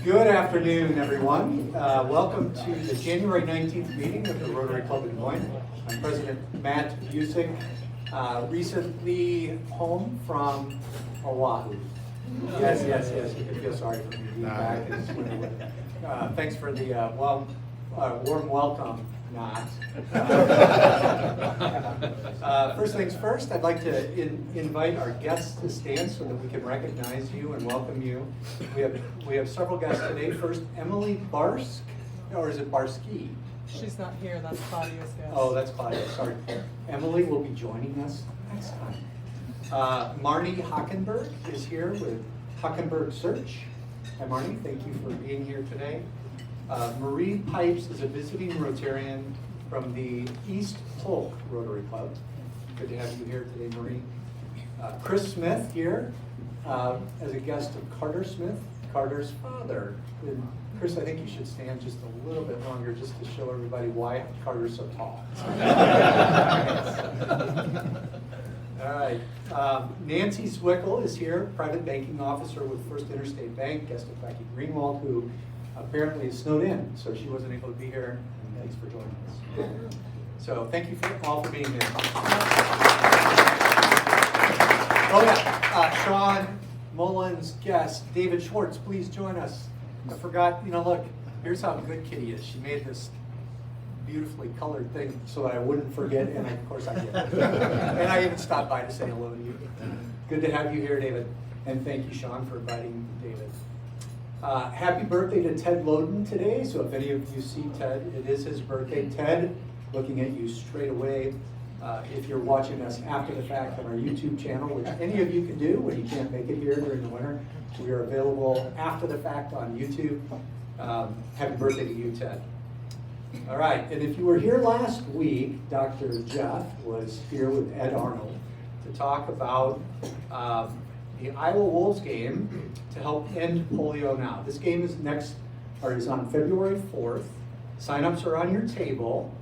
Good afternoon, everyone. Welcome to the January 19th meeting of the Rotary Club of Des Moines. I'm President Matt Busick, recently home from Oahu. Yes, you can feel sorry for me being back in this winter weather. Thanks for the warm welcome, not. First things first, I'd like to invite our guests to stand so that we can recognize you and welcome you. We have several guests today. First, Emily Barsk, or is it Barsky? She's not here, that's Claudia's guest. Oh, that's Claudia, sorry. Emily will be joining us next time. Marnie Hockenberg is here with Hockenberg Search. Hi Marnie, thank you for being here today. Marie Pipes is a visiting Rotarian from the East Polk Rotary Club. Good to have you here today, Marie. Chris Smith here as a guest of Carter Smith, Carter's father. And Chris, I think you should stand just a little bit longer just to show everybody why Carter's so tall. All right. Nancy Zwickle is here, private banking officer with First Interstate Bank, guest of Becky Greenwald, who apparently is snowed in, so she wasn't able to be here. And thanks for joining us. So thank you all for being here. Oh yeah, Sean Mullins guest, David Schwartz, please join us. I forgot, look, here's how good Kitty is. She made this beautifully colored thing so that I wouldn't forget, and of course I did. And I even stopped by to say hello to you. Good to have you here, David. And thank you, Sean, for inviting David. Happy birthday to Ted Loden today. So if any of you see Ted, it is his birthday. Ted, looking at you straight away. If you're watching us after the fact on our YouTube channel, which any of you can do when you can't make it here during the winter, we are available after the fact on YouTube. Happy birthday to you, Ted. All right, and if you were here last week, Dr. Jeff was here with Ed Arnold to talk about the Iowa Wolves game to help end polio now. This game is on February 4th. Sign-ups are on your table.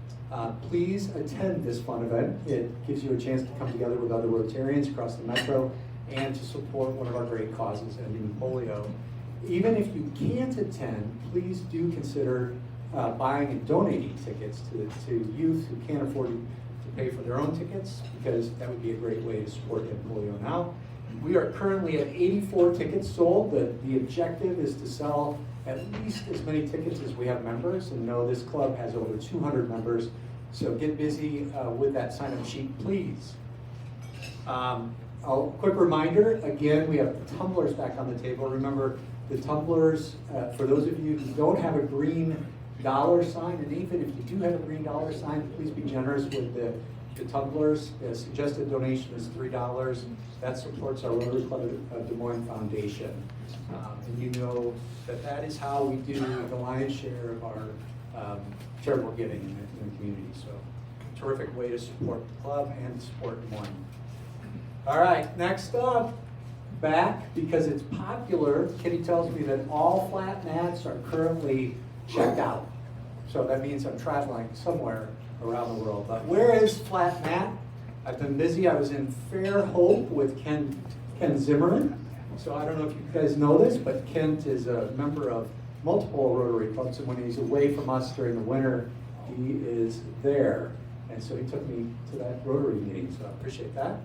Please attend this fun event. It gives you a chance to come together with other Rotarians across the metro and to support one of our great causes, ending polio. Even if you can't attend, please do consider buying and donating tickets to youth who can't afford to pay for their own tickets, because that would be a great way to support End Polio Now. We are currently at 84 tickets sold. The objective is to sell at least as many tickets as we have members, and know this club has over 200 members, so get busy with that sign-up sheet, please. A quick reminder, again, we have tumblers back on the table. Remember, the tumblers, for those of you who don't have a green dollar sign, and even if you do have a green dollar sign, please be generous with the tumblers. The suggested donation is $3. That supports our Rotary Club of Des Moines Foundation. And you know that is how we do the lion's share of our charitable giving in the community. So, terrific way to support the club and support Des Moines. All right, next up, back because it's popular, Kitty tells me that all flat mats are currently checked out. So that means I'm traveling somewhere around the world. But where is Flat Mat? I've been busy. I was in Fairhope with Ken Zimmerman. So I don't know if you guys know this, but Kent is a member of multiple Rotary clubs, and when he's away from us during the winter, he is there. And so he took me to that Rotary meeting, so I appreciate that.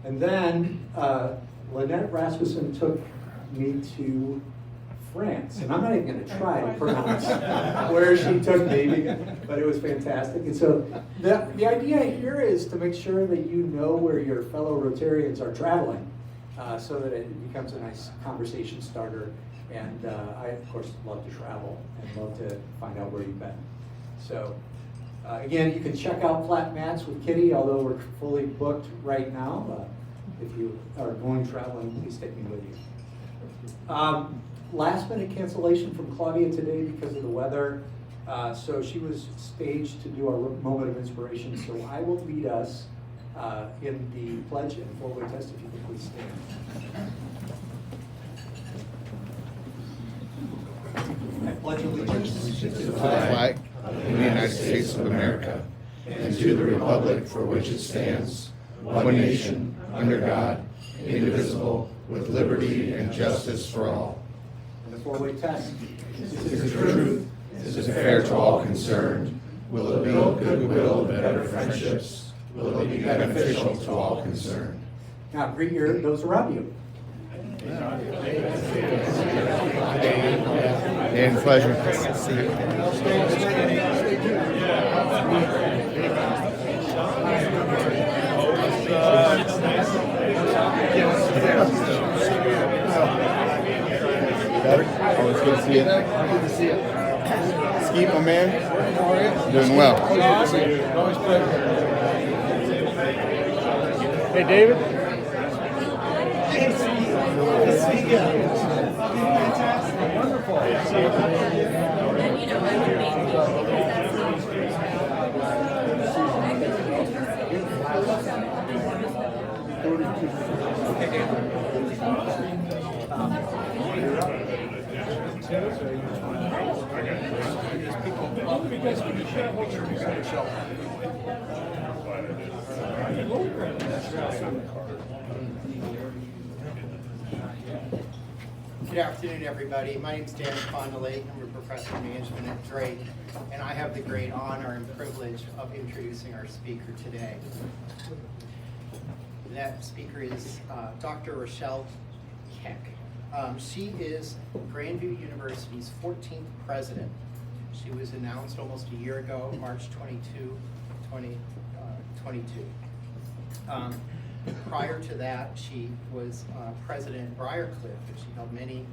And then Lynette Rasmussen took me to France, and I'm not even going to try to pronounce where she took me, but it was fantastic. And so the idea here is to make sure that you know where your fellow Rotarians are traveling, so that it becomes a nice conversation starter. And I, of course, love to travel and love to find out where you've been. So again, you can check out Flat Mats with Kitty, although we're fully booked right now. If you are going traveling, please take me with you. Last minute cancellation from Claudia today because of the weather. So she was staged to do our moment of inspiration. So I will lead us in the pledge and four-way test, if you could please stand. I pledge allegiance to the flag of the United States of America and to the republic for which it stands, one nation, under God, indivisible, with liberty and justice for all. And the four-way test. Is it true? Is it fair to all concerned? Will it build goodwill and better friendships? Will it be beneficial to all concerned? Now greet those around you. Dan, pleasure. Better? Always good to see you. Good to see you. Skeet, my man. How are you? Doing well. Always pleasure. Hey, David. Wonderful. Good afternoon, everybody. My name is Dan Fondele. I'm a professor of management at Drake, and I have the great honor and privilege of introducing our speaker today. That speaker is Dr. Rochelle Keck. She is Grandview University's 14th president. She was announced almost a year ago, March 22, 2022. Prior to that, she was president at Briarcliff, and she held many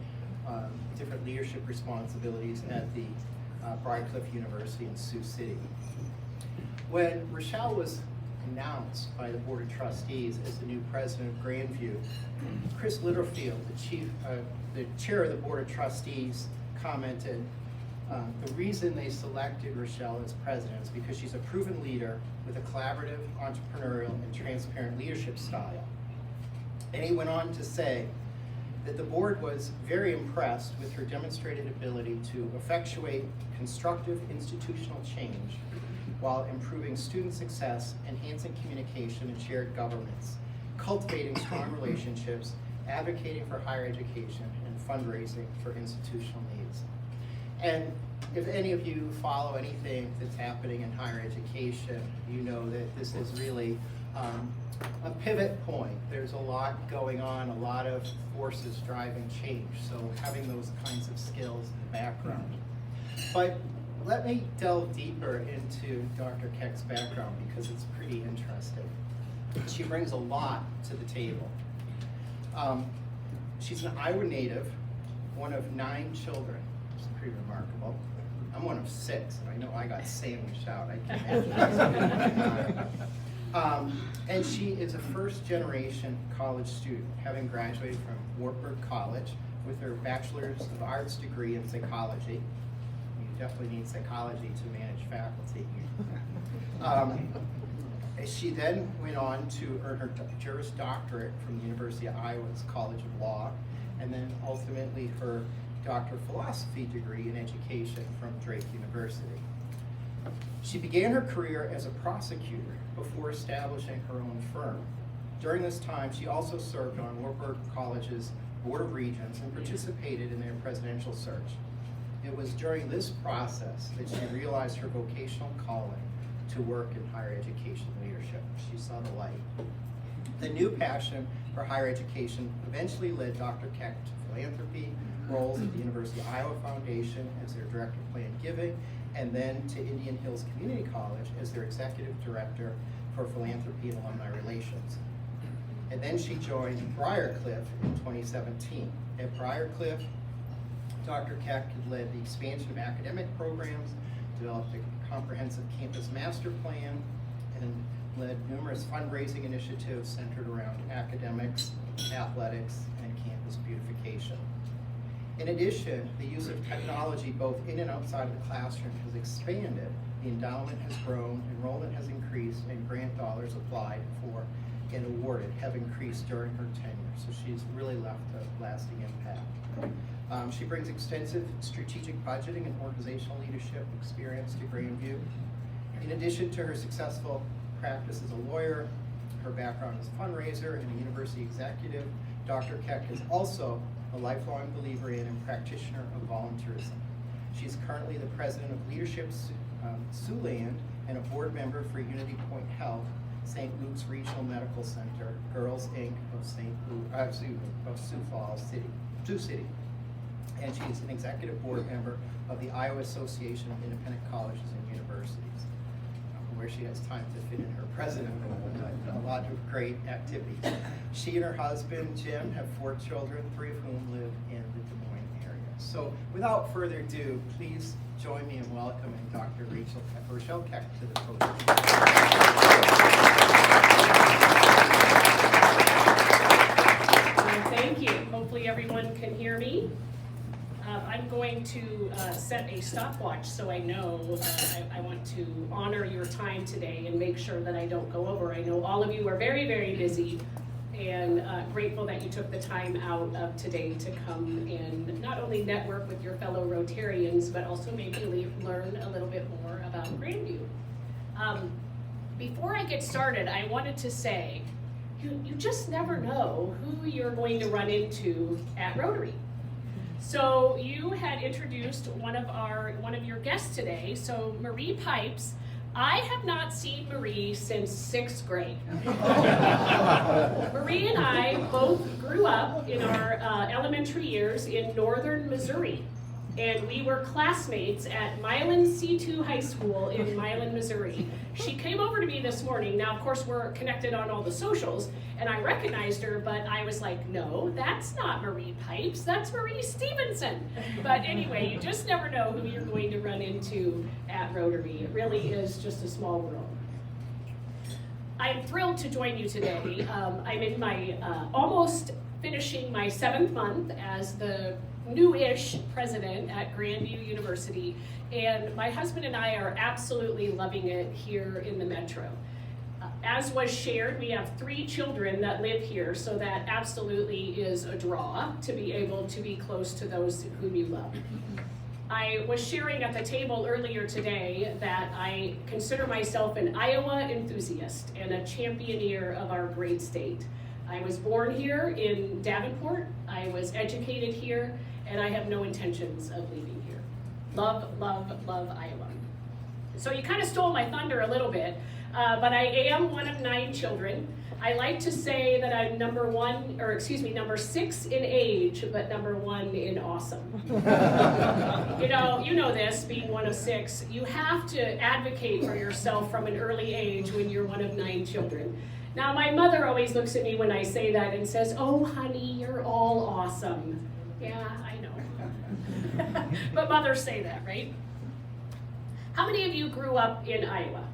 different leadership responsibilities at the Briarcliff University in Sioux City. When Rochelle was announced by the Board of Trustees as the new president of Grandview, Chris Littlefield, the chair of the Board of Trustees, commented, the reason they selected Rochelle as president is because she's a proven leader with a collaborative, entrepreneurial, and transparent leadership style. And he went on to say that the board was very impressed with her demonstrated ability to effectuate constructive institutional change while improving student success, enhancing communication and shared governance, cultivating strong relationships, advocating for higher education, and fundraising for institutional needs. And if any of you follow anything that's happening in higher education, you know that this is really a pivot point. There's a lot going on, a lot of forces driving change. So having those kinds of skills in the background. But let me delve deeper into Dr. Keck's background because it's pretty interesting. She brings a lot to the table. She's an Iowa native, one of 9 children. It's pretty remarkable. I'm one of 6, and I know I got sandwiched out. I can imagine. And she is a first-generation college student, having graduated from Wartburg College with her Bachelor's of Arts degree in psychology. You definitely need psychology to manage faculty. She then went on to earn her Juris Doctorate from the University of Iowa's College of Law, and then ultimately her Doctor of Philosophy degree in education from Drake University. She began her career as a prosecutor before establishing her own firm. During this time, she also served on Wartburg College's Board of Regents and participated in their presidential search. It was during this process that she realized her vocational calling to work in higher education leadership. She saw the light. The new passion for higher education eventually led Dr. Keck to philanthropy, roles at the University of Iowa Foundation as their Director of Planned Giving, and then to Indian Hills Community College as their Executive Director for Philanthropy and Alumni Relations. And then she joined Briarcliff in 2017. At Briarcliff, Dr. Keck had led the expansion of academic programs, developed a comprehensive campus master plan, and led numerous fundraising initiatives centered around academics, athletics, and campus beautification. In addition, the use of technology both in and outside of the classroom has expanded. The endowment has grown, enrollment has increased, and grant dollars applied for and awarded have increased during her tenure. So she's really left a lasting impact. She brings extensive strategic budgeting and organizational leadership experience to Grandview. In addition to her successful practice as a lawyer, her background as a fundraiser and a university executive, Dr. Keck is also a lifelong believer in and practitioner of volunteerism. She's currently the president of Leadership Siouxland and a board member for Unity Point Health, St. Luke's Regional Medical Center, Girls Inc. of Sioux Falls City, Sioux City. And she's an executive board member of the Iowa Association of Independent Colleges and Universities, where she has time to fit in her president role, but a lot of great activities. She and her husband, Jim, have 4 children, 3 of whom live in the Des Moines area. So without further ado, please join me in welcoming Dr. Rochelle Keck to the podium. Thank you. Hopefully everyone can hear me. I'm going to set a stopwatch so I know I want to honor your time today and make sure that I don't go over. I know all of you are very, very busy, and grateful that you took the time out of today to come and not only network with your fellow Rotarians, but also maybe learn a little bit more about Grandview. Before I get started, I wanted to say, you just never know who you're going to run into at Rotary. So you had introduced one of your guests today, so Marie Pipes. I have not seen Marie since 6th grade. Marie and I both grew up in our elementary years in northern Missouri, and we were classmates at Milan C2 High School in Milan, Missouri. She came over to me this morning. Now, of course, we're connected on all the socials, and I recognized her, but I was like, no, that's not Marie Pipes, that's Marie Stevenson. But anyway, you just never know who you're going to run into at Rotary. It really is just a small world. I'm thrilled to join you today. I'm in my almost finishing my 7th month as the new-ish president at Grandview University, and my husband and I are absolutely loving it here in the metro. As was shared, we have 3 children that live here, so that absolutely is a draw to be able to be close to those whom you love. I was sharing at the table earlier today that I consider myself an Iowa enthusiast and a championeer of our great state. I was born here in Davenport, I was educated here, and I have no intentions of leaving here. Love, love, love Iowa. So you kind of stole my thunder a little bit, but I am one of 9 children. I like to say that I'm number 6 in age, but number 1 in awesome. You know this, being one of 6, you have to advocate for yourself from an early age when you're one of 9 children. Now, my mother always looks at me when I say that and says, oh, honey, you're all awesome. Yeah, I know. But mothers say that, right? How many of you grew up in Iowa?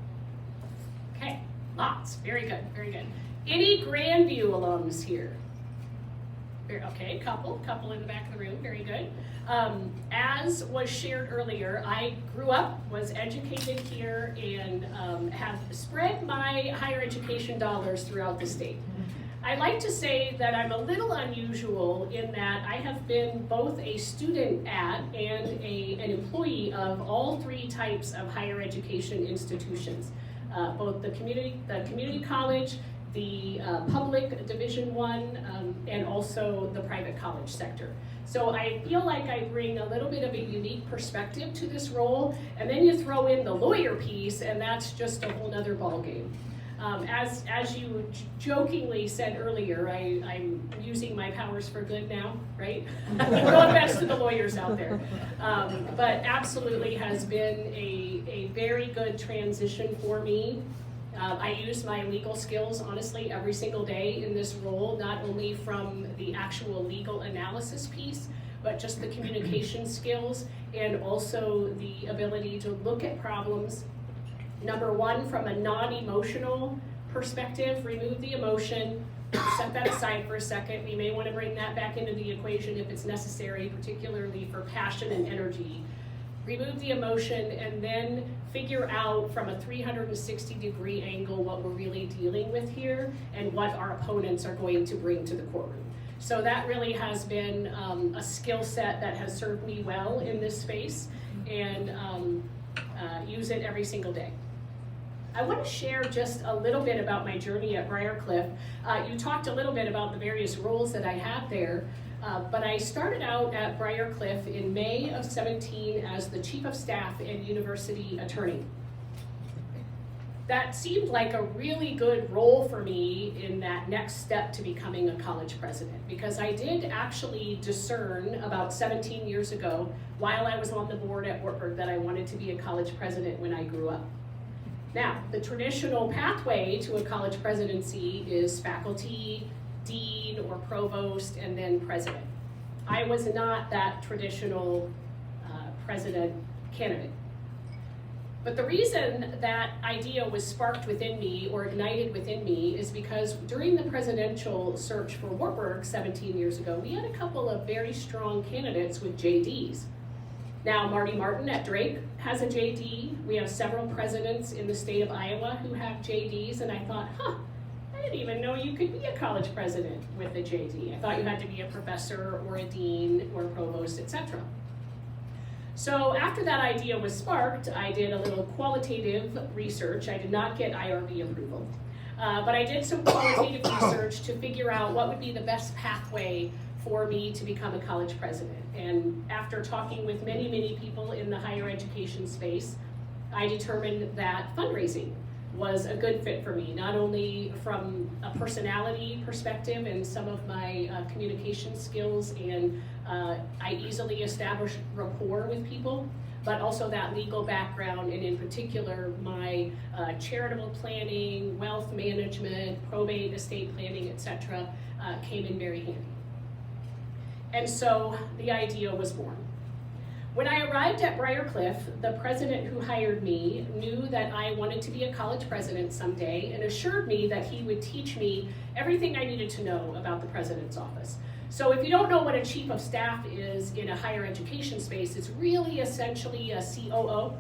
Okay, lots. Very good, very good. Any Grandview alums here? Okay, couple in the back of the room, very good. As was shared earlier, I grew up, was educated here, and have spread my higher education dollars throughout the state. I like to say that I'm a little unusual in that I have been both a student at and an employee of all 3 types of higher education institutions, both the community college, the public Division I, and also the private college sector. So I feel like I bring a little bit of a unique perspective to this role, and then you throw in the lawyer piece, and that's just a whole nother ballgame. As you jokingly said earlier, I'm using my powers for good now, right? No offense to the lawyers out there. But absolutely has been a very good transition for me. I use my legal skills, honestly, every single day in this role, not only from the actual legal analysis piece, but just the communication skills and also the ability to look at problems. Number 1, from a non-emotional perspective, remove the emotion, set that aside for a second. We may want to bring that back into the equation if it's necessary, particularly for passion and energy. Remove the emotion and then figure out from a 360-degree angle what we're really dealing with here and what our opponents are going to bring to the courtroom. So that really has been a skill set that has served me well in this space, and use it every single day. I want to share just a little bit about my journey at Briarcliff. You talked a little bit about the various roles that I had there, but I started out at Briarcliff in May of 17 as the Chief of Staff and University Attorney. That seemed like a really good role for me in that next step to becoming a college president, because I did actually discern about 17 years ago, while I was on the board at Wartburg, that I wanted to be a college president when I grew up. Now, the traditional pathway to a college presidency is faculty, dean, or provost, and then president. I was not that traditional president candidate. But the reason that idea was sparked within me or ignited within me is because during the presidential search for Wartburg 17 years ago, we had a couple of very strong candidates with JDs. Now, Marty Martin at Drake has a JD. We have several presidents in the state of Iowa who have JDs, and I thought, I didn't even know you could be a college president with a JD. I thought you had to be a professor or a dean or a provost, etc. So after that idea was sparked, I did a little qualitative research. I did not get IRB approval, but I did some qualitative research to figure out what would be the best pathway for me to become a college president. And after talking with many, many people in the higher education space, I determined that fundraising was a good fit for me, not only from a personality perspective and some of my communication skills, and I easily established rapport with people, but also that legal background, and in particular my charitable planning, wealth management, probate, estate planning, etc. Came in very handy. And so the idea was born. When I arrived at Briarcliff, the president who hired me knew that I wanted to be a college president someday and assured me that he would teach me everything I needed to know about the president's office. So if you don't know what a chief of staff is in a higher education space, it's really essentially a COO,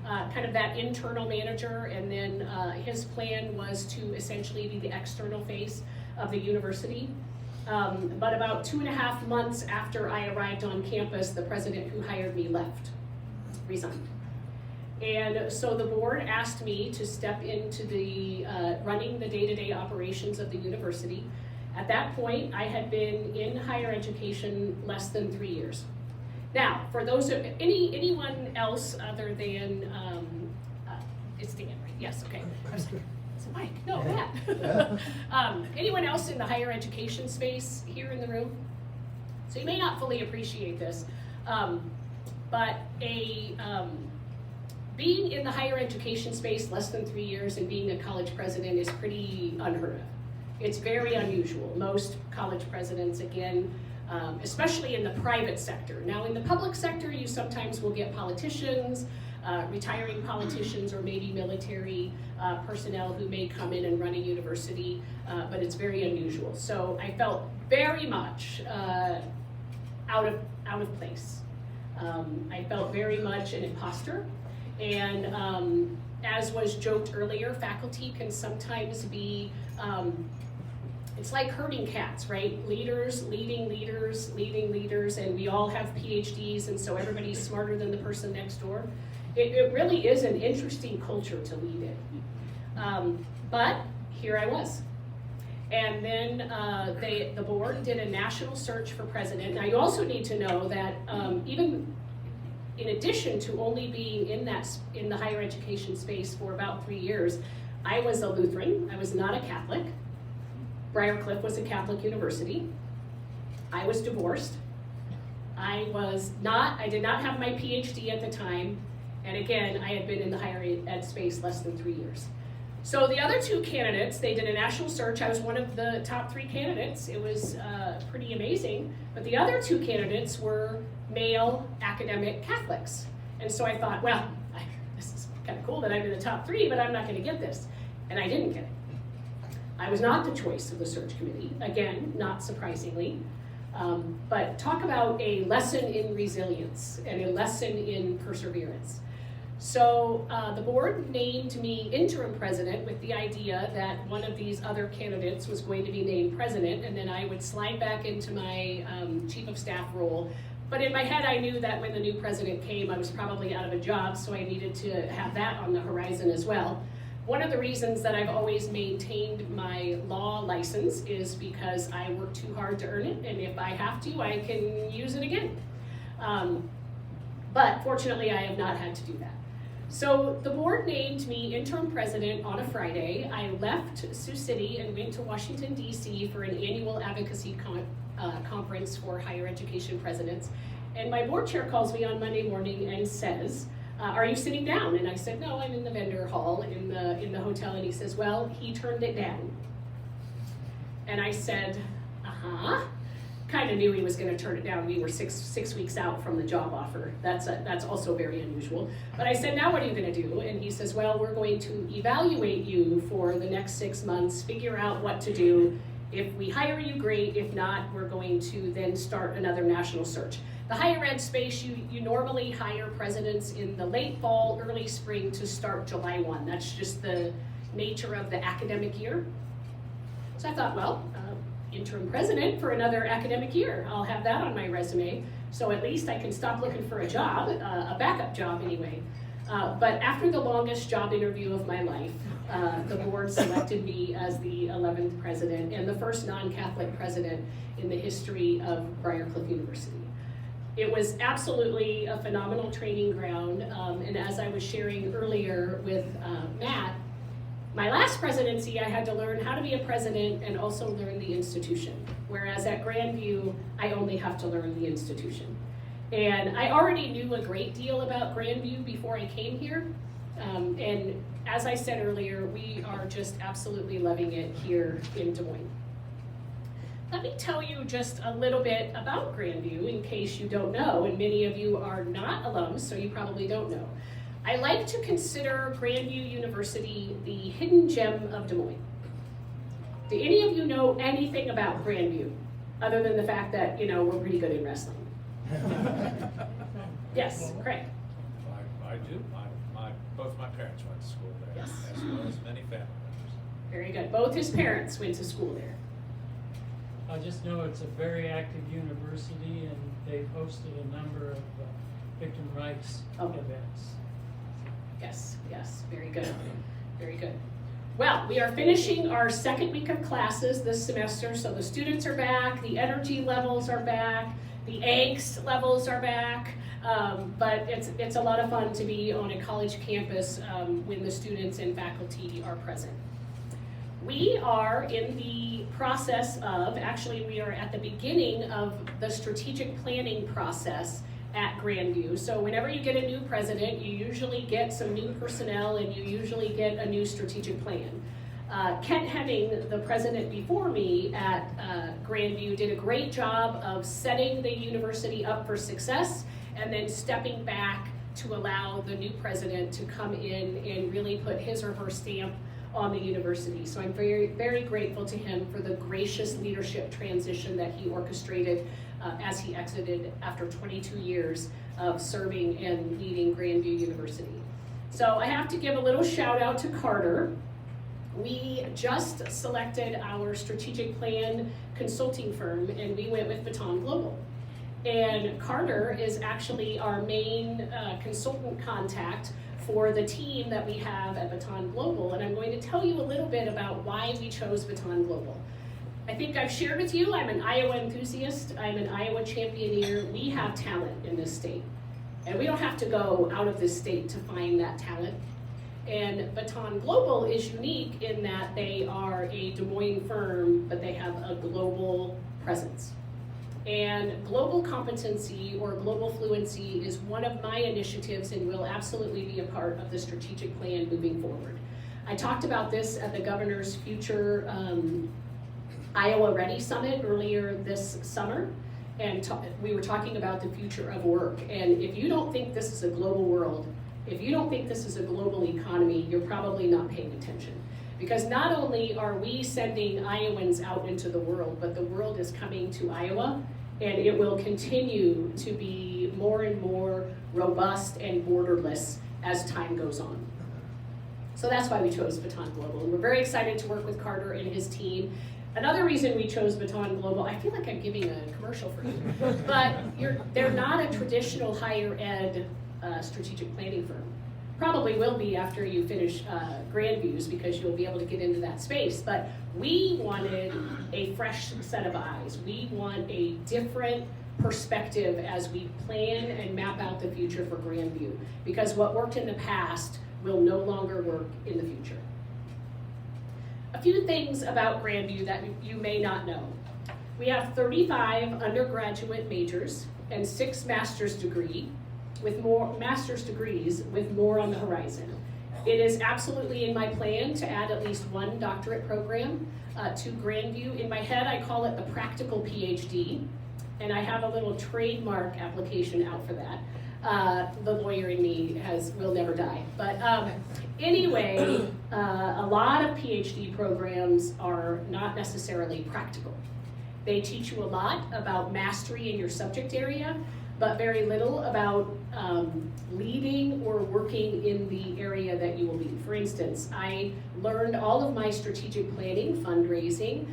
kind of that internal manager, and then his plan was to essentially be the external face of the university. But about 2.5 months after I arrived on campus, the president who hired me resigned. And so the board asked me to step into the running the day-to-day operations of the university. At that point, I had been in higher education less than 3 years. Now, for those of anyone else other than it's Dan, right? Yes, okay. It's a mic. No, Matt. Anyone else in the higher education space here in the room? So you may not fully appreciate this, but being in the higher education space less than 3 years and being a college president is pretty unheard of. It's very unusual. Most college presidents, again, especially in the private sector. Now in the public sector, you sometimes will get politicians, retiring politicians, or maybe military personnel who may come in and run a university, but it's very unusual. So I felt very much out of place. I felt very much an imposter, and as was joked earlier, faculty can sometimes be it's like herding cats, right? Leaders leading leaders, leading leaders, and we all have PhDs, and so everybody's smarter than the person next door. It really is an interesting culture to lead in. But here I was. And then the board did a national search for president. Now you also need to know that even in addition to only being in the higher education space for about 3 years, I was a Lutheran. I was not a Catholic. Briarcliff was a Catholic university. I was divorced. I did not have my PhD at the time. And again, I had been in the higher ed space less than 3 years. So the other two candidates, they did a national search. I was one of the top 3 candidates. It was pretty amazing. But the other 2 candidates were male academic Catholics. And so I thought, well, this is kind of cool that I'm in the top 3, but I'm not going to get this. And I didn't get it. I was not the choice of the search committee. Again, not surprisingly. But talk about a lesson in resilience and a lesson in perseverance. So the board named me interim president with the idea that one of these other candidates was going to be named president, and then I would slide back into my chief of staff role. But in my head, I knew that when the new president came, I was probably out of a job, so I needed to have that on the horizon as well. One of the reasons that I've always maintained my law license is because I work too hard to earn it, and if I have to, I can use it again. But fortunately, I have not had to do that. So the board named me interim president on a Friday. I left Sioux City and went to Washington, D.C. for an annual advocacy conference for higher education presidents. And my board chair calls me on Monday morning and says, are you sitting down? And I said, no, I'm in the vendor hall in the hotel. And he says, well, he turned it down. And I said, uh-huh. Kind of knew he was going to turn it down. We were six weeks out from the job offer. That's also very unusual. But I said, now what are you going to do? And he says, well, we're going to evaluate you for the next 6 months, figure out what to do. If we hire you, great. If not, we're going to then start another national search. The higher ed space, you normally hire presidents in the late fall, early spring to start July 1. That's just the nature of the academic year. So I thought, well, interim president for another academic year. I'll have that on my resume, so at least I can stop looking for a job, a backup job anyway. But after the longest job interview of my life, the board selected me as the 11th president and the first non-Catholic president in the history of Briarcliff University. It was absolutely a phenomenal training ground, and as I was sharing earlier with Matt, my last presidency, I had to learn how to be a president and also learn the institution. Whereas at Grandview, I only have to learn the institution. And I already knew a great deal about Grandview before I came here. And as I said earlier, we are just absolutely loving it here in Des Moines. Let me tell you just a little bit about Grandview in case you don't know, and many of you are not alums, so you probably don't know. I like to consider Grandview University the hidden gem of Des Moines. Do any of you know anything about Grandview, other than the fact that, you know, we're pretty good in wrestling? Yes, Craig. I do. Both my parents went to school there, Yes. as well as many family members. Very good. Both his parents went to school there. I just know it's a very active university, and they've hosted a number of victim rights events. Yes, yes, very good, very good. Well, we are finishing our second week of classes this semester, so the students are back, the energy levels are back, the angst levels are back, but it's a lot of fun to be on a college campus when the students and faculty are present. We are in the process of, actually we are at the beginning of the strategic planning process at Grandview. So whenever you get a new president, you usually get some new personnel and you usually get a new strategic plan. Kent Hemming, the president before me at Grandview, did a great job of setting the university up for success and then stepping back to allow the new president to come in and really put his or her stamp on the university. So I'm very, very grateful to him for the gracious leadership transition that he orchestrated as he exited after 22 years of serving and leading Grandview University. So I have to give a little shout out to Carter. We just selected our strategic plan consulting firm and we went with Baton Global. And Carter is actually our main consultant contact for the team that we have at Baton Global, and I'm going to tell you a little bit about why we chose Baton Global. I think I've shared with you, I'm an Iowa enthusiast, I'm an Iowa championeer. We have talent in this state, and we don't have to go out of this state to find that talent. And Baton Global is unique in that they are a Des Moines firm, but they have a global presence. And global competency or global fluency is one of my initiatives and will absolutely be a part of the strategic plan moving forward. I talked about this at the governor's future Iowa Ready Summit earlier this summer, and we were talking about the future of work. And if you don't think this is a global world, if you don't think this is a global economy, you're probably not paying attention. Because not only are we sending Iowans out into the world, but the world is coming to Iowa, and it will continue to be more and more robust and borderless as time goes on. So that's why we chose Baton Global, and we're very excited to work with Carter and his team. Another reason we chose Baton Global, I feel like I'm giving a commercial for you, but they're not a traditional higher ed strategic planning firm. probably will be after you finish Grandviews, because you'll be able to get into that space. But we wanted a fresh set of eyes. We want a different perspective as we plan and map out the future for Grandview, because what worked in the past will no longer work in the future. A few things about Grandview that you may not know. We have 35 undergraduate majors and 6 master's degrees with more on the horizon. It is absolutely in my plan to add at least 1 doctorate program to Grandview. In my head, I call it the practical PhD, and I have a little trademark application out for that. The lawyer in me will never die. But anyway, a lot of PhD programs are not necessarily practical. They teach you a lot about mastery in your subject area, but very little about leading or working in the area that you will lead. For instance, I learned all of my strategic planning, fundraising,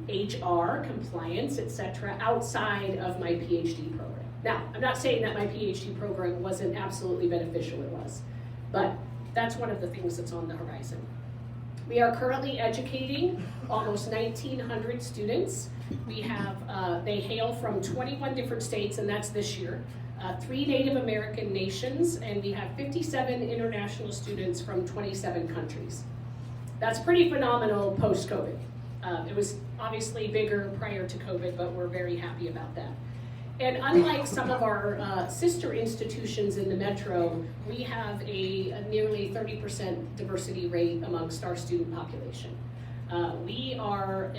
HR, compliance, etc., outside of my PhD program. Now, I'm not saying that my PhD program wasn't absolutely beneficial, it was, but that's one of the things that's on the horizon. We are currently educating almost 1,900 students. We have, they hail from 21 different states, and that's this year, 3 Native American nations, and we have 57 international students from 27 countries. That's pretty phenomenal post-COVID. It was obviously bigger prior to COVID, but we're very happy about that. And unlike some of our sister institutions in the metro, we have a nearly 30% diversity rate amongst our student population. We are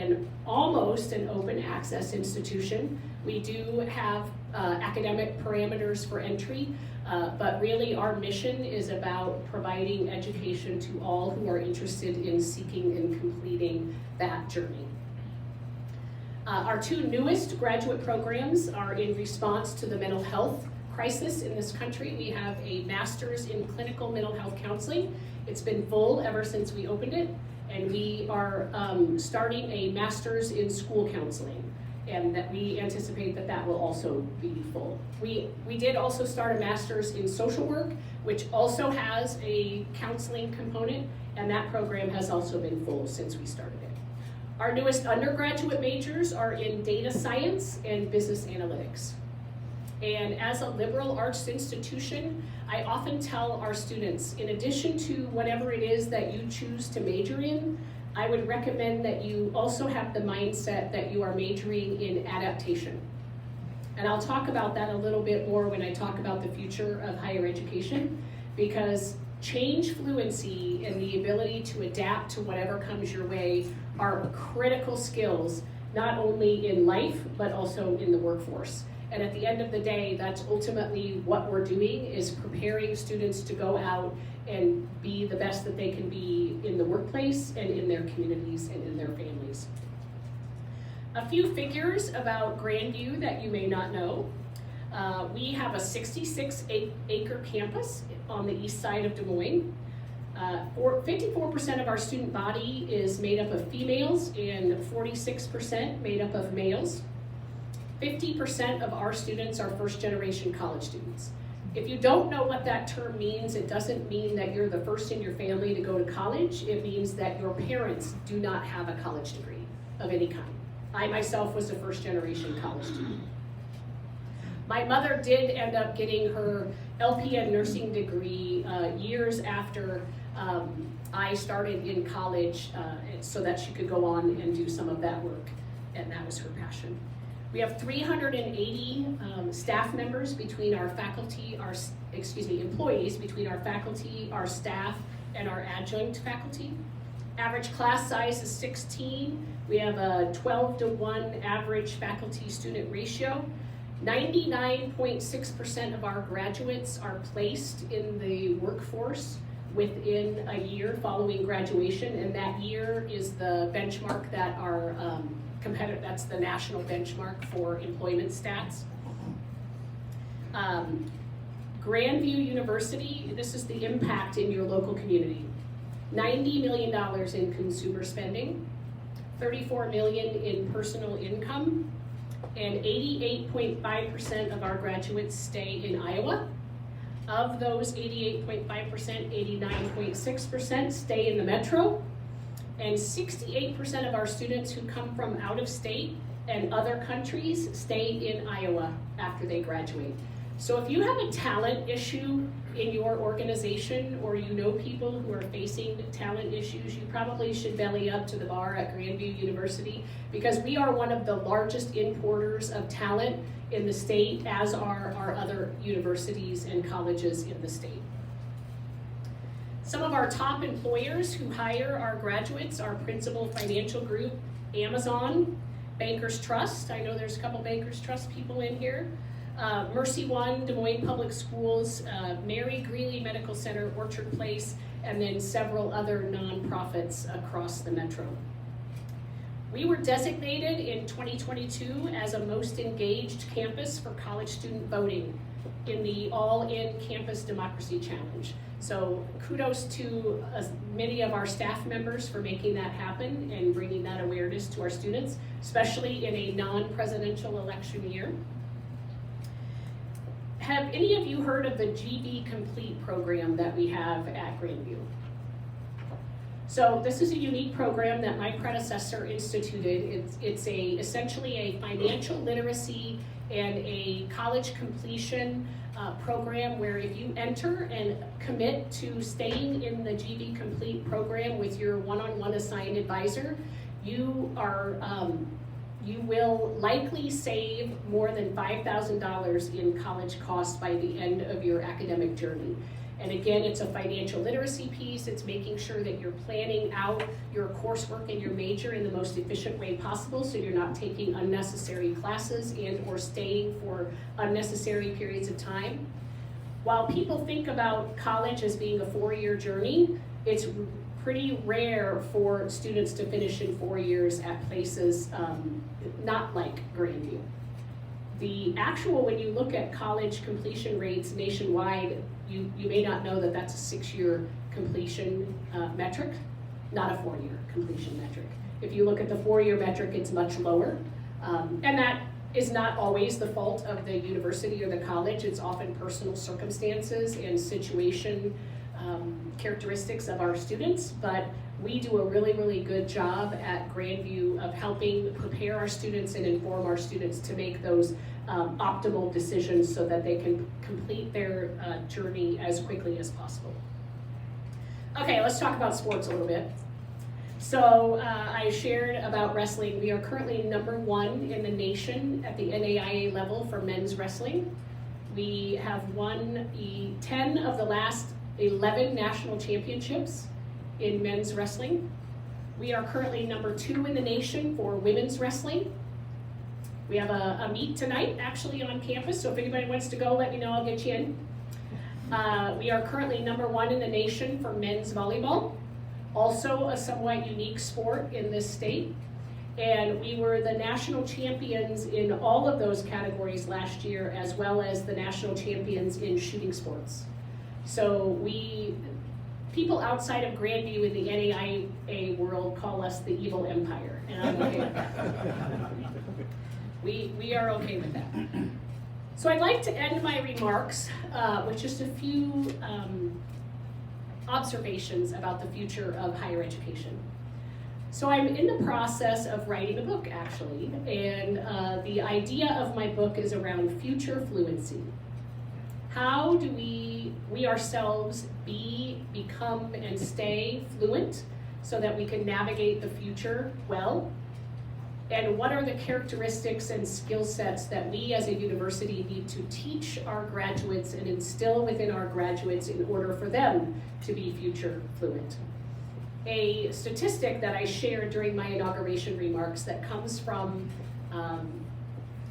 almost an open access institution. We do have academic parameters for entry, but really our mission is about providing education to all who are interested in seeking and completing that journey. Our 2 newest graduate programs are in response to the mental health crisis in this country. We have a master's in clinical mental health counseling. It's been full ever since we opened it, and we are starting a master's in school counseling, and that we anticipate that will also be full. We did also start a master's in social work, which also has a counseling component, and that program has also been full since we started it. Our newest undergraduate majors are in data science and business analytics. And as a liberal arts institution, I often tell our students, in addition to whatever it is that you choose to major in, I would recommend that you also have the mindset that you are majoring in adaptation. And I'll talk about that a little bit more when I talk about the future of higher education, because change fluency and the ability to adapt to whatever comes your way are critical skills, not only in life, but also in the workforce. And at the end of the day, that's ultimately what we're doing, is preparing students to go out and be the best that they can be in the workplace and in their communities and in their families. A few figures about Grandview that you may not know. We have a 66-acre campus on the east side of Des Moines. 54% of our student body is made up of females and 46% made up of males. 50% of our students are first-generation college students. If you don't know what that term means, it doesn't mean that you're the first in your family to go to college. It means that your parents do not have a college degree of any kind. I myself was a first-generation college student. My mother did end up getting her LPN nursing degree years after I started in college, so that she could go on and do some of that work, and that was her passion. We have 380 staff members between our faculty, employees between our faculty, our staff, and our adjunct faculty. Average class size is 16. We have a 12-to-1 average faculty-student ratio. 99.6% of our graduates are placed in the workforce within a year following graduation, and that year is the benchmark that our competitor, that's the national benchmark for employment stats. Grandview University, this is the impact in your local community. $90 million in consumer spending, $34 million in personal income, and 88.5% of our graduates stay in Iowa. Of those 88.5%, 89.6% stay in the metro, and 68% of our students who come from out of state and other countries stay in Iowa after they graduate. So if you have a talent issue in your organization, or you know people who are facing talent issues, you probably should belly up to the bar at Grandview University, because we are one of the largest importers of talent in the state, as are our other universities and colleges in the state. Some of our top employers who hire our graduates are Principal Financial Group, Amazon, Bankers Trust. I know there's a couple Bankers Trust people in here. Mercy One, Des Moines Public Schools, Mary Greeley Medical Center, Orchard Place, and then several other nonprofits across the metro. We were designated in 2022 as a most engaged campus for college student voting in the All-In Campus Democracy Challenge. So kudos to many of our staff members for making that happen and bringing that awareness to our students, especially in a non-presidential election year. Have any of you heard of the GV Complete program that we have at Grandview? So this is a unique program that my predecessor instituted. It's essentially a financial literacy and a college completion program where if you enter and commit to staying in the GV Complete program with your one-on-one assigned advisor, you will likely save more than $5,000 in college costs by the end of your academic journey. And again, it's a financial literacy piece. It's making sure that you're planning out your coursework and your major in the most efficient way possible, so you're not taking unnecessary classes and or staying for unnecessary periods of time. While people think about college as being a 4-year journey, it's pretty rare for students to finish in 4 years at places not like Grandview. The actual, when you look at college completion rates nationwide, you may not know that that's a 6-year completion metric, not a 4-year completion metric. If you look at the 4-year metric, it's much lower. And that is not always the fault of the university or the college. It's often personal circumstances and situation characteristics of our students, but we do a really, really good job at Grandview of helping prepare our students and inform our students to make those optimal decisions so that they can complete their journey as quickly as possible. Okay, let's talk about sports a little bit. So I shared about wrestling. We are currently #1 in the nation at the NAIA level for men's wrestling. We have won 10 of the last 11 national championships in men's wrestling. We are currently #2 in the nation for women's wrestling. We have a meet tonight actually on campus, so if anybody wants to go, let me know, I'll get you in. We are currently #1 in the nation for men's volleyball, also a somewhat unique sport in this state. And we were the national champions in all of those categories last year, as well as the national champions in shooting sports. So people outside of Grandview in the NAIA world call us the evil empire, and I'm okay with that. We are okay with that. So I'd like to end my remarks with just a few observations about the future of higher education. So I'm in the process of writing a book, actually, and the idea of my book is around future fluency. How do we ourselves become, and stay fluent so that we can navigate the future well? And what are the characteristics and skill sets that we as a university need to teach our graduates and instill within our graduates in order for them to be future fluent? A statistic that I shared during my inauguration remarks that comes from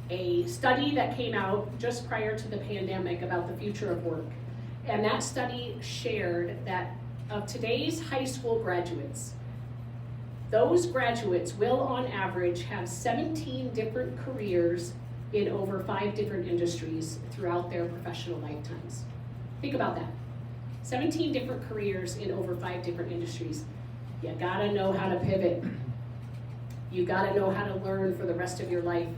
a study that came out just prior to the pandemic about the future of work. And that study shared that of today's high school graduates, those graduates will on average have 17 different careers in over 5 different industries throughout their professional lifetimes. Think about that. 17 different careers in over 5 different industries. You gotta know how to pivot. You gotta know how to learn for the rest of your life.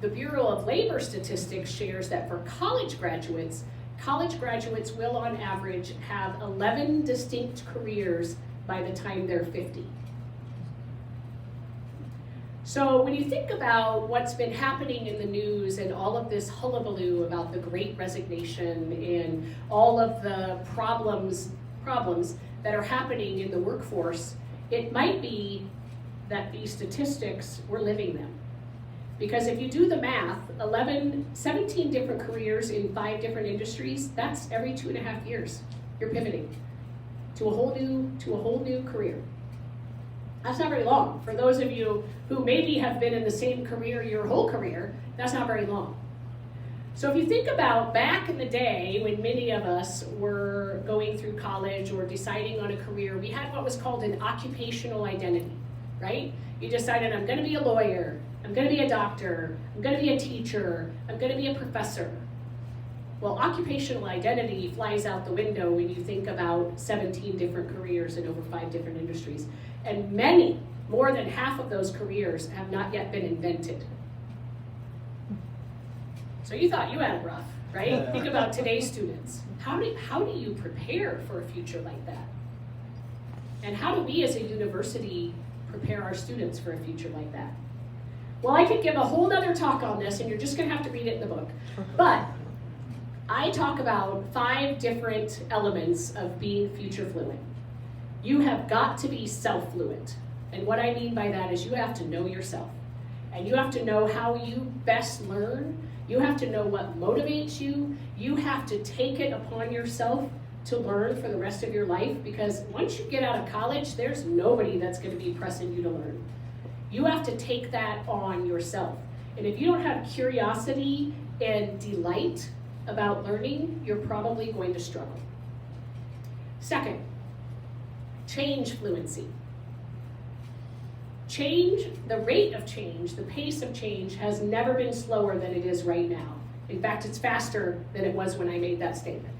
The Bureau of Labor Statistics shares that for college graduates, college graduates will on average have 11 distinct careers by the time they're 50. So when you think about what's been happening in the news and all of this hullabaloo about the Great Resignation and all of the problems that are happening in the workforce, it might be that these statistics, we're living them. Because if you do the math, 17 different careers in 5 different industries, that's every 2.5 years. You're pivoting to a whole new career. That's not very long. For those of you who maybe have been in the same career your whole career, that's not very long. So if you think about back in the day when many of us were going through college or deciding on a career, we had what was called an occupational identity, right? You decided, I'm gonna be a lawyer, I'm gonna be a doctor, I'm gonna be a teacher, I'm gonna be a professor. Well, occupational identity flies out the window when you think about 17 different careers in over 5 different industries. And many, more than half of those careers have not yet been invented. So you thought you had it rough, right? Think about today's students. How do you prepare for a future like that? And how do we as a university prepare our students for a future like that? Well, I could give a whole nother talk on this, and you're just gonna have to read it in the book. But I talk about 5 different elements of being future fluent. You have got to be self-fluent. And what I mean by that is you have to know yourself. And you have to know how you best learn. You have to know what motivates you. You have to take it upon yourself to learn for the rest of your life, because once you get out of college, there's nobody that's going to be pressing you to learn. You have to take that on yourself. And if you don't have curiosity and delight about learning, you're probably going to struggle. Second, change fluency. Change, the rate of change, the pace of change has never been slower than it is right now. In fact, it's faster than it was when I made that statement.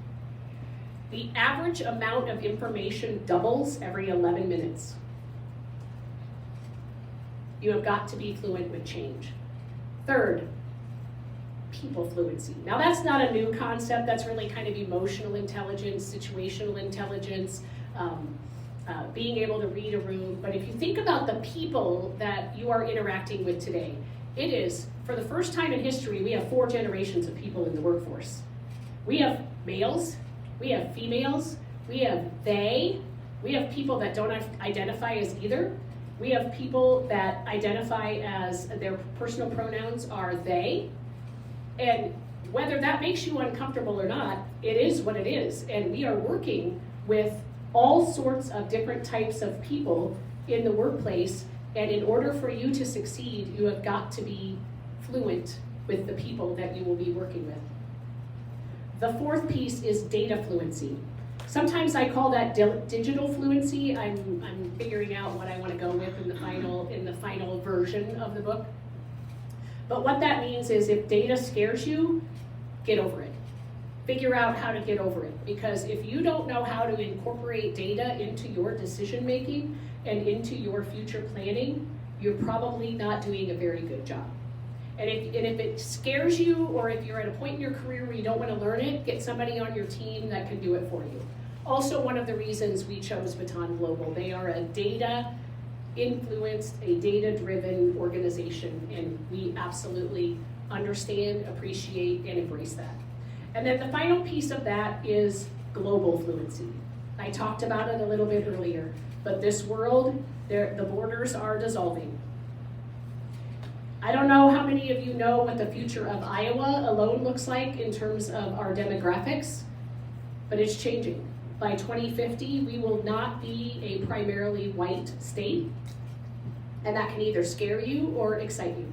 The average amount of information doubles every 11 minutes. You have got to be fluent with change. Third, people fluency. Now that's not a new concept, that's really kind of emotional intelligence, situational intelligence, being able to read a room. But if you think about the people that you are interacting with today, it is, for the first time in history, we have 4 generations of people in the workforce. We have males, we have females, we have they, we have people that don't identify as either. We have people that identify as their personal pronouns are they. And whether that makes you uncomfortable or not, it is what it is. And we are working with all sorts of different types of people in the workplace. And in order for you to succeed, you have got to be fluent with the people that you will be working with. The 4th piece is data fluency. Sometimes I call that digital fluency. I'm figuring out what I want to go with in the final version of the book. But what that means is if data scares you, get over it. Figure out how to get over it. Because if you don't know how to incorporate data into your decision making and into your future planning, you're probably not doing a very good job. And if it scares you, or if you're at a point in your career where you don't want to learn it, get somebody on your team that can do it for you. Also, one of the reasons we chose Baton Global, they are a data-influenced, a data-driven organization, and we absolutely understand, appreciate, and embrace that. And then the final piece of that is global fluency. I talked about it a little bit earlier, but this world, the borders are dissolving. I don't know how many of you know what the future of Iowa alone looks like in terms of our demographics, but it's changing. By 2050, we will not be a primarily white state, and that can either scare you or excite you.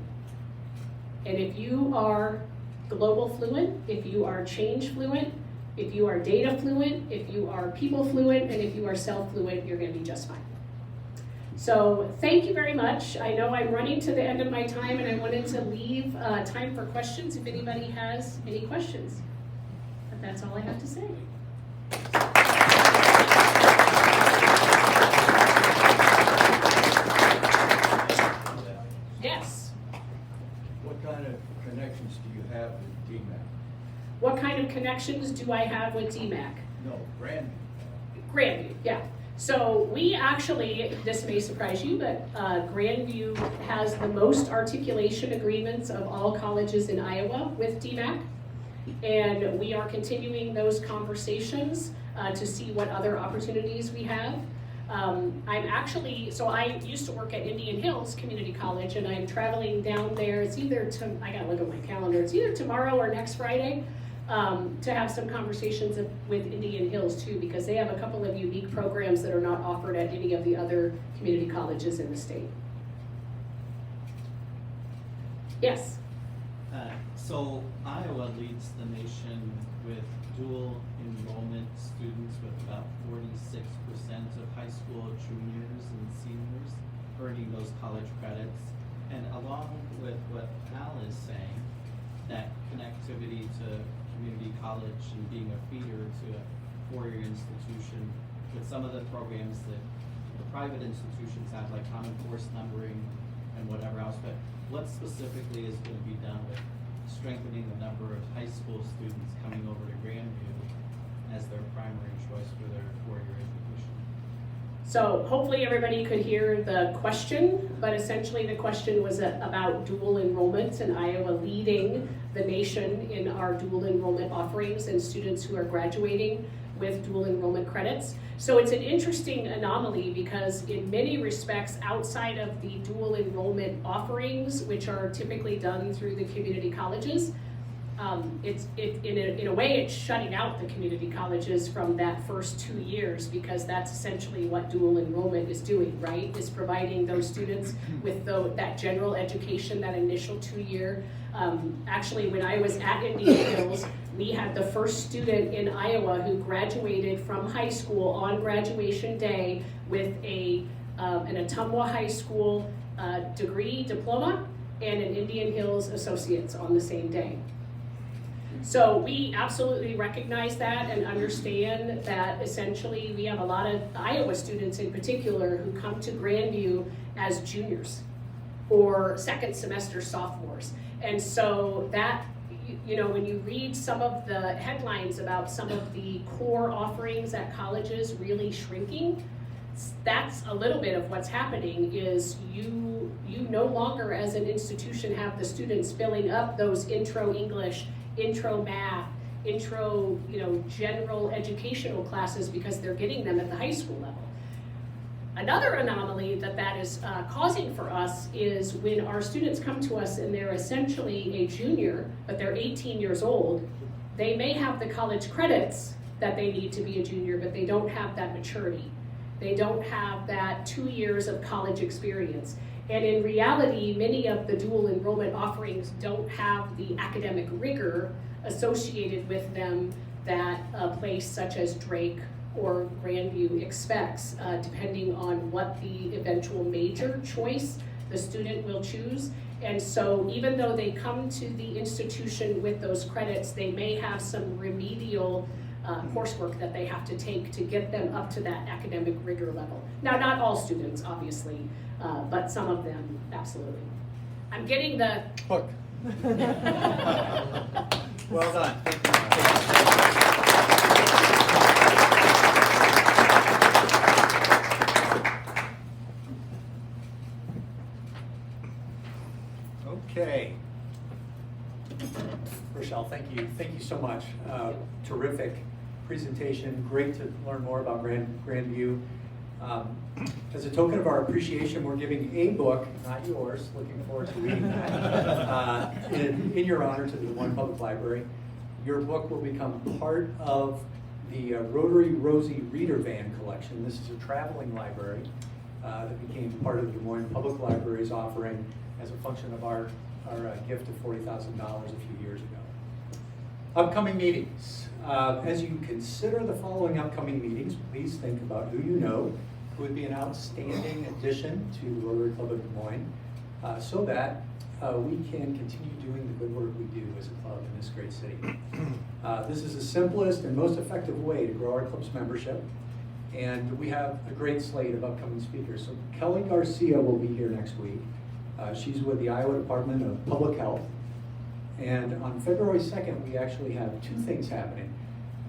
And if you are global fluent, if you are change fluent, if you are data fluent, if you are people fluent, and if you are self-fluent, you're going to be just fine. So thank you very much. I know I'm running to the end of my time, and I wanted to leave time for questions if anybody has any questions. But that's all I have to say. Yes. What kind of connections do you have with DMAC? What kind of connections do I have with DMAC? No, brand. Grandview, yeah. So we actually, this may surprise you, but Grandview has the most articulation agreements of all colleges in Iowa with DMAC. And we are continuing those conversations to see what other opportunities we have. I used to work at Indian Hills Community College, and I'm traveling down there. It's either, I gotta look at my calendar, it's either tomorrow or next Friday to have some conversations with Indian Hills too, because they have a couple of unique programs that are not offered at any of the other community colleges in the state. Yes? So Iowa leads the nation with dual enrollment students, with about 46% of high school juniors and seniors earning those college credits. And along with what Al is saying, that connectivity to community college and being a feeder to a four-year institution with some of the programs that the private institutions have, like Common Course numbering and whatever else, but what specifically is going to be done with strengthening the number of high school students coming over to Grandview as their primary choice for their four-year education? So hopefully everybody could hear the question, but essentially the question was about dual enrollments and Iowa leading the nation in our dual enrollment offerings and students who are graduating with dual enrollment credits. So it's an interesting anomaly because in many respects, outside of the dual enrollment offerings, which are typically done through the community colleges, in a way it's shutting out the community colleges from that first 2 years, because that's essentially what dual enrollment is doing, right? Is providing those students with that general education, that initial 2-year. Actually, when I was at Indian Hills, we had the first student in Iowa who graduated from high school on graduation day with an Ottumwa High School diploma, and an Indian Hills Associates on the same day. So we absolutely recognize that and understand that essentially we have a lot of Iowa students in particular who come to Grandview as juniors or second semester sophomores. And so that, when you read some of the headlines about some of the core offerings at colleges really shrinking, that's a little bit of what's happening. Is you no longer as an institution have the students filling up those intro English, intro math, intro general educational classes because they're getting them at the high school level. Another anomaly that is causing for us is when our students come to us and they're essentially a junior, but they're 18 years old, they may have the college credits that they need to be a junior, but they don't have that maturity. They don't have that 2 years of college experience. And in reality, many of the dual enrollment offerings don't have the academic rigor associated with them that a place such as Drake or Grandview expects, depending on what the eventual major choice the student will choose. And so even though they come to the institution with those credits, they may have some remedial coursework that they have to take to get them up to that academic rigor level. Now, not all students, obviously, but some of them, absolutely. I'm getting the Hook. Well done. Okay. Rochelle, thank you so much. Terrific presentation. Great to learn more about Grandview. As a token of our appreciation, we're giving a book, not yours, looking forward to reading that, in your honor to the Des Moines Public Library. Your book will become part of the Rotary Rosie Reader Van collection. This is a traveling library that became part of the Des Moines Public Library's offering as a function of our gift of $40,000 a few years ago. Upcoming meetings. As you consider the following upcoming meetings, please think about who you know who would be an outstanding addition to the Rotary Club of Des Moines, so that we can continue doing the good work we do as a club in this great city. This is the simplest and most effective way to grow our club's membership, and we have a great slate of upcoming speakers. So Kelly Garcia will be here next week. She's with the Iowa Department of Public Health. And on February 2nd, we actually have two things happening.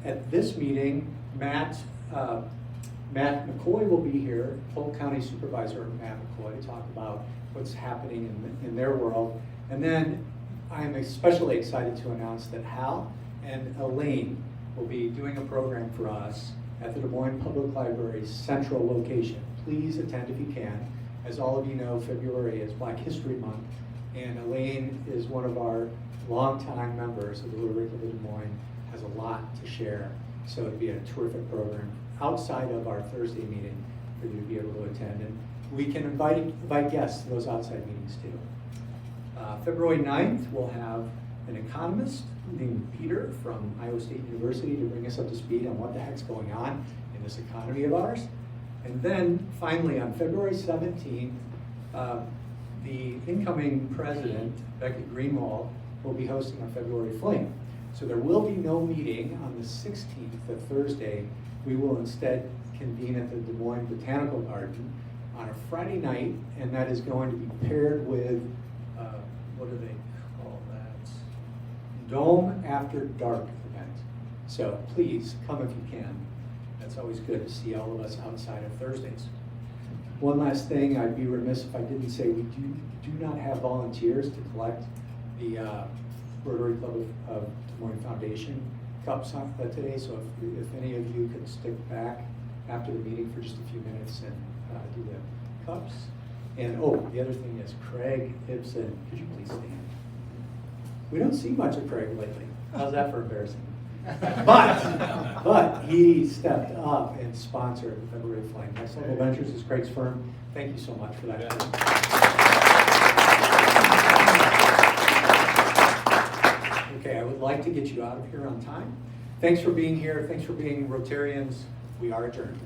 At this meeting, Matt McCoy will be here, Polk County Supervisor Matt McCoy, to talk about what's happening in their world. And then I'm especially excited to announce that Hal and Elaine will be doing a program for us at the Des Moines Public Library's central location. Please attend if you can. As all of you know, February is Black History Month, and Elaine is one of our longtime members of the Rotary Club of Des Moines, has a lot to share. So it'd be a terrific program outside of our Thursday meeting for you to be able to attend. And we can invite guests to those outside meetings too. February 9th, we'll have an economist named Peter from Iowa State University to bring us up to speed on what the heck's going on in this economy of ours. And then finally, on February 17th, the incoming president, Becky Greenwald, will be hosting a February Fling. So there will be no meeting on the 16th, the Thursday. We will instead convene at the Des Moines Botanical Garden on a Friday night, and that is going to be paired with, what do they call that? Dome After Dark event. So please come if you can. That's always good to see all of us outside of Thursdays. One last thing, I'd be remiss if I didn't say we do not have volunteers to collect the Rotary Club of Des Moines Foundation cups on today. So if any of you could stick back after the meeting for just a few minutes and do the cups. And oh, the other thing is Craig Ibsen. Could you please stand? We don't see much of Craig lately. How's that for embarrassing? But he stepped up and sponsored the February Fling. Next Level Ventures is Craig's firm. Thank you so much for that. Okay, I would like to get you out of here on time. Thanks for being here. Thanks for being Rotarians. We are adjourned.